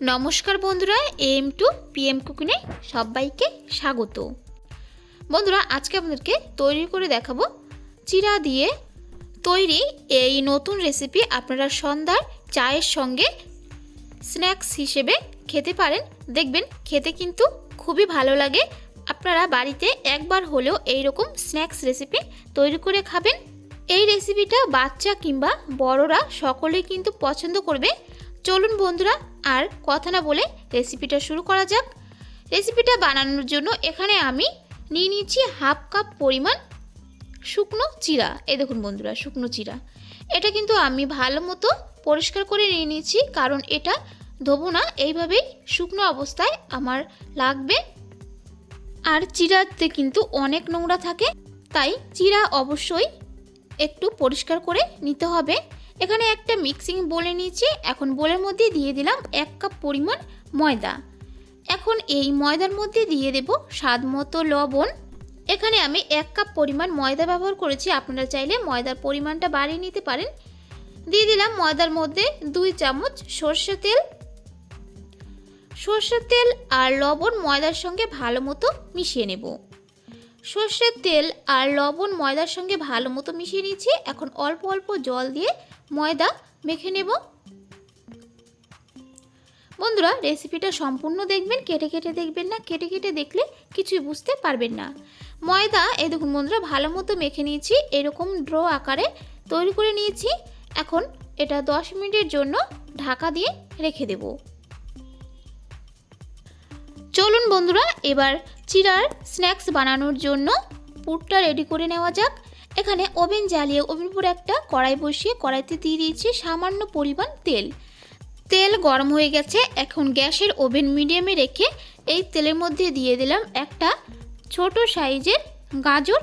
নমস্কার বন্ধুরা, M two PM কুকিংয়ে সবাইকে স্বাগত। বন্ধুরা, আজকে আপনাদেরকে তৈরি করে দেখাবো চিরা দিয়ে তৈরি এই নতুন রেসিপি। আপনারা সন্ধ্যার চায়ের সঙ্গে স্ন্যাক্স হিসেবে খেতে পারেন। দেখবেন খেতে কিন্তু খুবই ভালো লাগে। আপনারা বাড়িতে একবার হলেও এইরকম স্ন্যাক্স রেসিপি তৈরি করে খাবেন। এই রেসিপিটা বাচ্চা কিংবা বড়রা সকলেই কিন্তু পছন্দ করবে। চলুন বন্ধুরা, আর কথা না বলে রেসিপিটা শুরু করা যাক। রেসিপিটা বানানোর জন্য এখানে আমি নিয়ে নিচ্ছি হাফ কাপ পরিমাণ শুকনো চিরা। এই দেখুন বন্ধুরা, শুকনো চিরা। এটা কিন্তু আমি ভালো মতো পরিষ্কার করে নিয়ে নিচ্ছি, কারণ এটা ধোবো না, এইভাবেই শুকনো অবস্থায় আমার লাগবে। আর চিরাতে কিন্তু অনেক নোংরা থাকে, তাই চিরা অবশ্যই একটু পরিষ্কার করে নিতে হবে। এখানে একটা মিক্সিং বোলে নিয়েছি। এখন বোলের মধ্যে দিয়ে দিলাম 1 কাপ পরিমাণ ময়দা। এখন এই ময়দার মধ্যে দিয়ে দেব স্বাদ মতো লবণ। এখানে আমি 1 কাপ পরিমাণ ময়দা ব্যবহার করেছি, আপনারা চাইলে ময়দার পরিমাণটা বাড়িয়ে নিতে পারেন। দিয়ে দিলাম ময়দার মধ্যে 2 চামচ সরষের তেল। সরষের তেল আর লবণ ময়দার সঙ্গে ভালো মতো মিশিয়ে নেব। সরষের তেল আর লবণ ময়দার সঙ্গে ভালো মতো মিশিয়ে নিচ্ছি। এখন অল্প অল্প জল দিয়ে ময়দা মেখে নেব। বন্ধুরা, রেসিপিটা সম্পূর্ণ দেখবেন, কেটে কেটে দেখবেন না। কেটে কেটে দেখলে কিছুই বুঝতে পারবেন না। ময়দা এই দেখুন বন্ধুরা, ভালো মতো মেখে নিয়েছি। এরকম ড্র আকারে তৈরি করে নিয়েছি। এখন এটা 10 মিনিটের জন্য ঢাকা দিয়ে রেখে দেব। চলুন বন্ধুরা, এবার চিরার স্ন্যাক্স বানানোর জন্য পুরটা রেডি করে নেওয়া যাক। এখানে ওভেন জ্বালিয়ে ওভেন উপরে একটা কড়াই বসিয়ে কড়াইতে দিয়ে দিয়েছি সামান্য পরিমাণ তেল। তেল গরম হয়ে গেছে। এখন গ্যাসের ওভেন মিডিয়ামে রেখে এই তেলের মধ্যে দিয়ে দিলাম একটা ছোট সাইজের গাজর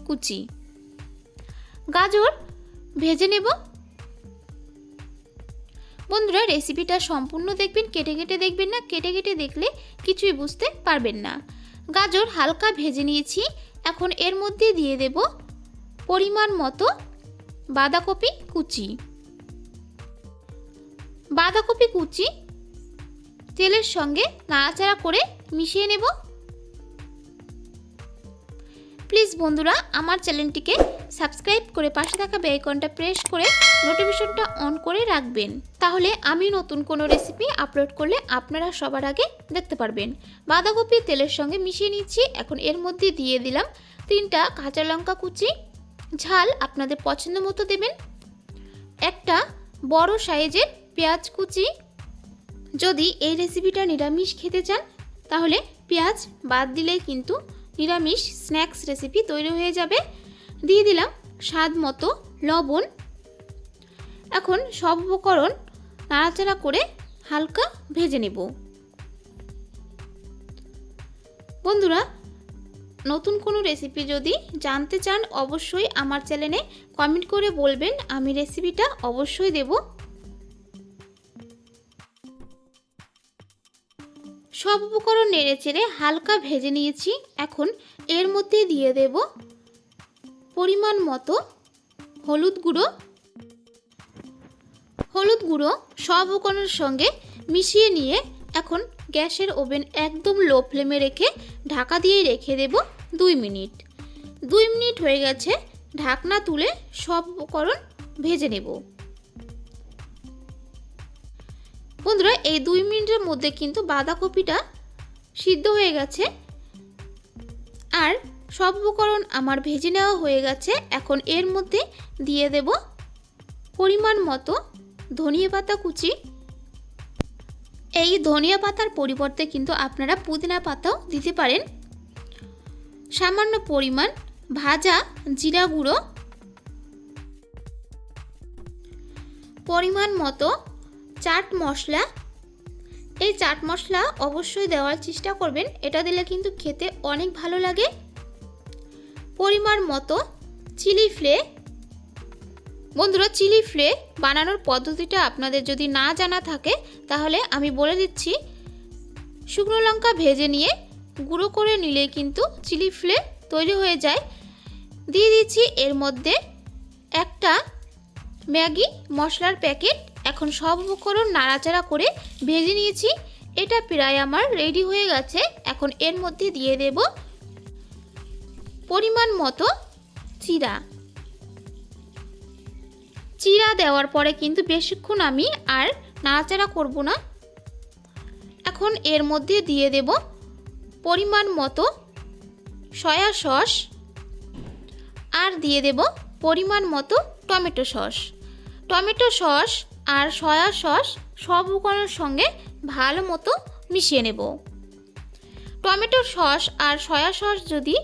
কুচি। গাজর ভেজে নেব। বন্ধুরা, রেসিপিটা সম্পূর্ণ দেখবেন, কেটে কেটে দেখবেন না। কেটে কেটে দেখলে কিছুই বুঝতে পারবেন না। গাজর হালকা ভেজে নিয়েছি। এখন এর মধ্যে দিয়ে দেব পরিমাণ মতো বাঁধাকপি কুচি। বাঁধাকপি কুচি তেলের সঙ্গে নাড়াচাড়া করে মিশিয়ে নেব। প্লিজ বন্ধুরা, আমার চ্যানেলটিকে সাবস্ক্রাইব করে পাশে থাকা বেল আইকনটা প্রেস করে নোটিফিকেশনটা অন করে রাখবেন। তাহলে আমি নতুন কোনো রেসিপি আপলোড করলে আপনারা সবার আগে দেখতে পারবেন। বাঁধাকপি তেলের সঙ্গে মিশিয়ে নিচ্ছি। এখন এর মধ্যে দিয়ে দিলাম 3টা কাঁচা লঙ্কা কুচি। ঝাল আপনাদের পছন্দ মতো দেবেন। একটা বড় সাইজের পেঁয়াজ কুচি। যদি এই রেসিপিটা নিরামিষ খেতে চান তাহলে পেঁয়াজ বাদ দিলেই কিন্তু নিরামিষ স্ন্যাক্স রেসিপি তৈরি হয়ে যাবে। দিয়ে দিলাম স্বাদ মতো লবণ। এখন সব উপকরণ নাড়াচাড়া করে হালকা ভেজে নেব। বন্ধুরা, নতুন কোনো রেসিপি যদি জানতে চান অবশ্যই আমার চ্যানেলে কমেন্ট করে বলবেন, আমি রেসিপিটা অবশ্যই দেব। সব উপকরণ নেড়ে চেড়ে হালকা ভেজে নিয়েছি। এখন এর মধ্যে দিয়ে দেব পরিমাণ মতো হলুদ গুঁড়ো। হলুদ গুঁড়ো সব উপকরণের সঙ্গে মিশিয়ে নিয়ে এখন গ্যাসের ওভেন একদম লো ফ্লেমে রেখে ঢাকা দিয়ে রেখে দেব 2 মিনিট। 2 মিনিট হয়ে গেছে। ঢাকনা তুলে সব উপকরণ ভেজে নেব। বন্ধুরা, এই 2 মিনিটের মধ্যে কিন্তু বাঁধাকপিটা সিদ্ধ হয়ে গেছে আর সব উপকরণ আমার ভেজে নেওয়া হয়ে গেছে। এখন এর মধ্যে দিয়ে দেব পরিমাণ মতো ধনিয়া পাতা কুচি। এই ধনিয়া পাতার পরিবর্তে কিন্তু আপনারা পুদিনা পাতাও দিতে পারেন। সামান্য পরিমাণ ভাজা জিরা গুঁড়ো, পরিমাণ মতো চাট মশলা। এই চাট মশলা অবশ্যই দেওয়ার চেষ্টা করবেন, এটা দিলে কিন্তু খেতে অনেক ভালো লাগে। পরিমাণ মতো চিলি ফ্লে। বন্ধুরা, চিলি ফ্লে বানানোর পদ্ধতিটা আপনাদের যদি না জানা থাকে তাহলে আমি বলে দিচ্ছি। শুকনো লঙ্কা ভেজে নিয়ে গুঁড়ো করে নিলে কিন্তু চিলি ফ্লে তৈরি হয়ে যায়। দিয়ে দিচ্ছি এর মধ্যে একটা ম্যাগি মশলার প্যাকেট। এখন সব উপকরণ নাড়াচাড়া করে ভেজে নিয়েছি। এটা প্রায় আমার রেডি হয়ে গেছে। এখন এর মধ্যে দিয়ে দেব পরিমাণ মতো চিরা। চিরা দেওয়ার পরে কিন্তু বেশিক্ষণ আমি আর নাড়াচাড়া করব না। এখন এর মধ্যে দিয়ে দেব পরিমাণ মতো সয়া সস আর দিয়ে দেব পরিমাণ মতো টমেটো সস। টমেটো সস আর সয়া সস সব উপকরণের সঙ্গে ভালো মতো মিশিয়ে নেব। টমেটো সস আর সয়া সস যদি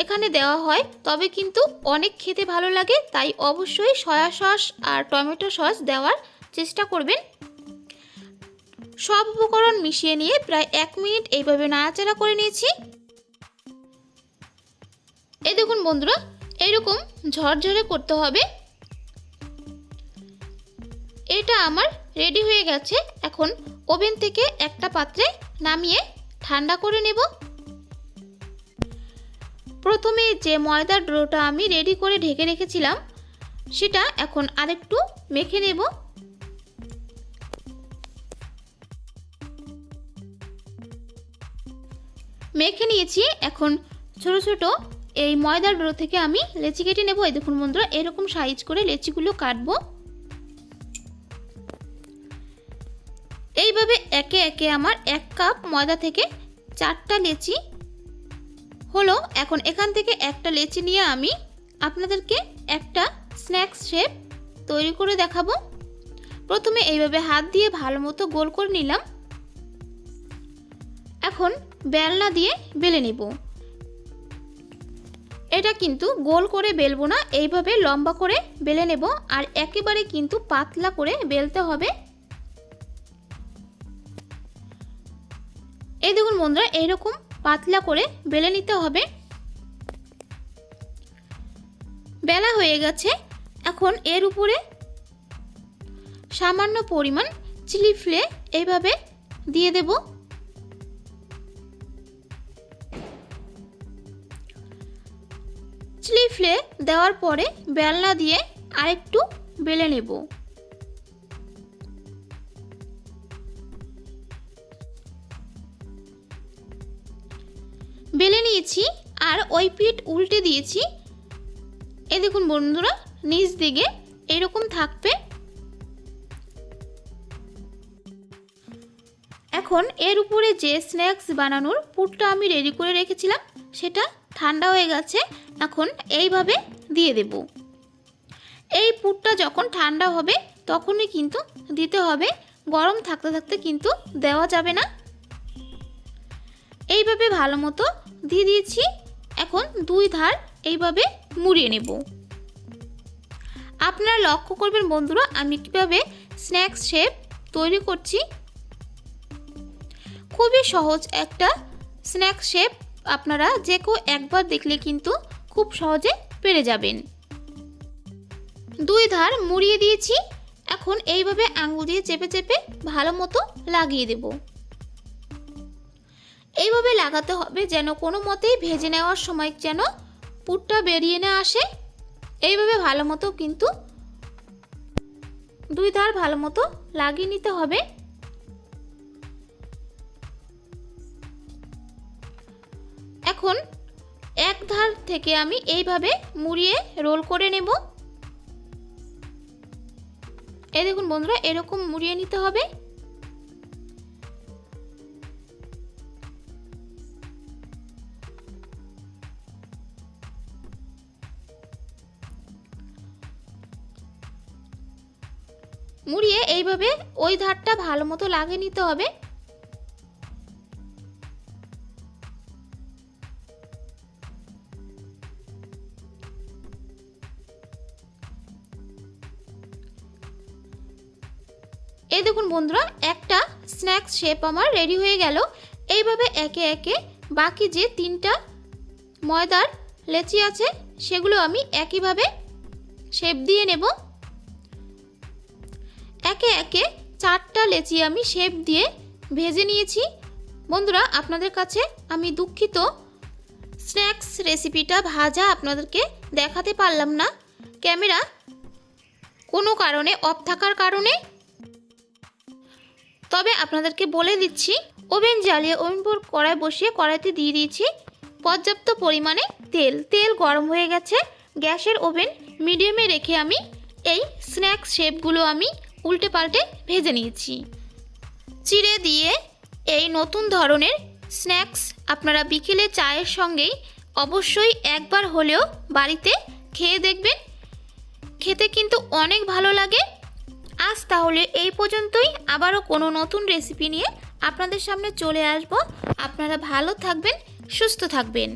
এখানে দেওয়া হয় তবে কিন্তু অনেক খেতে ভালো লাগে, তাই অবশ্যই সয়া সস আর টমেটো সস দেওয়ার চেষ্টা করবেন। সব উপকরণ মিশিয়ে নিয়ে প্রায় 1 মিনিট এইভাবে নাড়াচাড়া করে নিয়েছি। এই দেখুন বন্ধুরা, এরকম ঝরঝরে করতে হবে। এটা আমার রেডি হয়ে গেছে। এখন ওভেন থেকে একটা পাত্রে নামিয়ে ঠান্ডা করে নেব। প্রথমে যে ময়দার ডোটা আমি রেডি করে ঢেকে রেখেছিলাম সেটা এখন আরেকটু মেখে নেব। মেখে নিয়েছি। এখন ছোট ছোট এই ময়দার ডো থেকে আমি লেচি কেটে নেব। এই দেখুন বন্ধুরা, এরকম সাইজ করে লেচিগুলো কাটবো। এইভাবে একে একে আমার 1 কাপ ময়দা থেকে 4টা লেচি হলো। এখন এখান থেকে একটা লেচি নিয়ে আমি আপনাদেরকে একটা স্ন্যাক্স শেপ তৈরি করে দেখাবো। প্রথমে এইভাবে হাত দিয়ে ভালো মতো গোল করে নিলাম। এখন বেলনা দিয়ে বেলে নেব। এটা কিন্তু গোল করে বেলবো না, এইভাবে লম্বা করে বেলে নেব। আর একেবারে কিন্তু পাতলা করে বেলতে হবে। এই দেখুন বন্ধুরা, এইরকম পাতলা করে বেলে নিতে হবে। বেলা হয়ে গেছে। এখন এর উপরে সামান্য পরিমাণ চিলি ফ্লে এইভাবে দিয়ে দেব। চিলি ফ্লে দেওয়ার পরে বেলনা দিয়ে আরেকটু বেলে নেব। বেলে নিয়েছি আর ওই পিঠ উল্টে দিয়েছি। এই দেখুন বন্ধুরা, নিচ দিকে এরকম থাকবে। এখন এর উপরে যে স্ন্যাক্স বানানোর পুরটা আমি রেডি করে রেখেছিলাম সেটা ঠান্ডা হয়ে গেছে। এখন এইভাবে দিয়ে দেব। এই পুরটা যখন ঠান্ডা হবে তখনই কিন্তু দিতে হবে, গরম থাকতে থাকতে কিন্তু দেওয়া যাবে না। এইভাবে ভালো মতো দিয়ে দিয়েছি। এখন 2 ধার এইভাবে মুড়িয়ে নেব। আপনারা লক্ষ্য করবেন বন্ধুরা, আমি কিভাবে স্ন্যাক্স শেপ তৈরি করছি। খুবই সহজ একটা স্ন্যাক্স শেপ, আপনারা যে কেউ একবার দেখলে কিন্তু খুব সহজে পেরে যাবেন। 2 ধার মুড়িয়ে দিয়েছি। এখন এইভাবে আঙুল দিয়ে চেপে চেপে ভালো মতো লাগিয়ে দেব। এইভাবে লাগাতে হবে যেন কোনো মতেই ভেজে নেওয়ার সময় যেন পুরটা বেরিয়ে না আসে। এইভাবে ভালো মতো কিন্তু 2 ধার ভালো মতো লাগিয়ে নিতে হবে। এখন 1 ধার থেকে আমি এইভাবে মুড়িয়ে রোল করে নেব। এই দেখুন বন্ধুরা, এরকম মুড়িয়ে নিতে হবে। মুড়িয়ে এইভাবে ওই ধারটা ভালো মতো লাগিয়ে নিতে হবে। এই দেখুন বন্ধুরা, একটা স্ন্যাক্স শেপ আমার রেডি হয়ে গেল। এইভাবে একে একে বাকি যে 3টা ময়দার লেচি আছে সেগুলো আমি একইভাবে শেপ দিয়ে নেব। একে একে 4টা লেচি আমি শেপ দিয়ে ভেজে নিয়েছি। বন্ধুরা, আপনাদের কাছে আমি দুঃখিত, স্ন্যাক্স রেসিপিটা ভাজা আপনাদেরকে দেখাতে পারলাম না। ক্যামেরা কোনো কারণে অফ থাকার কারণে তবে আপনাদেরকে বলে দিচ্ছি, ওভেন জ্বালিয়ে ওভেন পর কড়াই বসিয়ে কড়াইতে দিয়ে দিয়েছি পর্যাপ্ত পরিমাণে তেল। তেল গরম হয়ে গেছে। গ্যাসের ওভেন মিডিয়ামে রেখে আমি এই স্ন্যাক্স শেপগুলো আমি উল্টে পাল্টে ভেজে নিয়েছি। চিড়ে দিয়ে এই নতুন ধরনের স্ন্যাক্স আপনারা বিকেলে চায়ের সঙ্গেই অবশ্যই একবার হলেও বাড়িতে খেয়ে দেখবেন। খেতে কিন্তু অনেক ভালো লাগে। আজ তাহলে এই পর্যন্তই। আবারও কোনো নতুন রেসিপি নিয়ে আপনাদের সামনে চলে আসব। আপনারা ভালো থাকবেন, সুস্থ থাকবেন।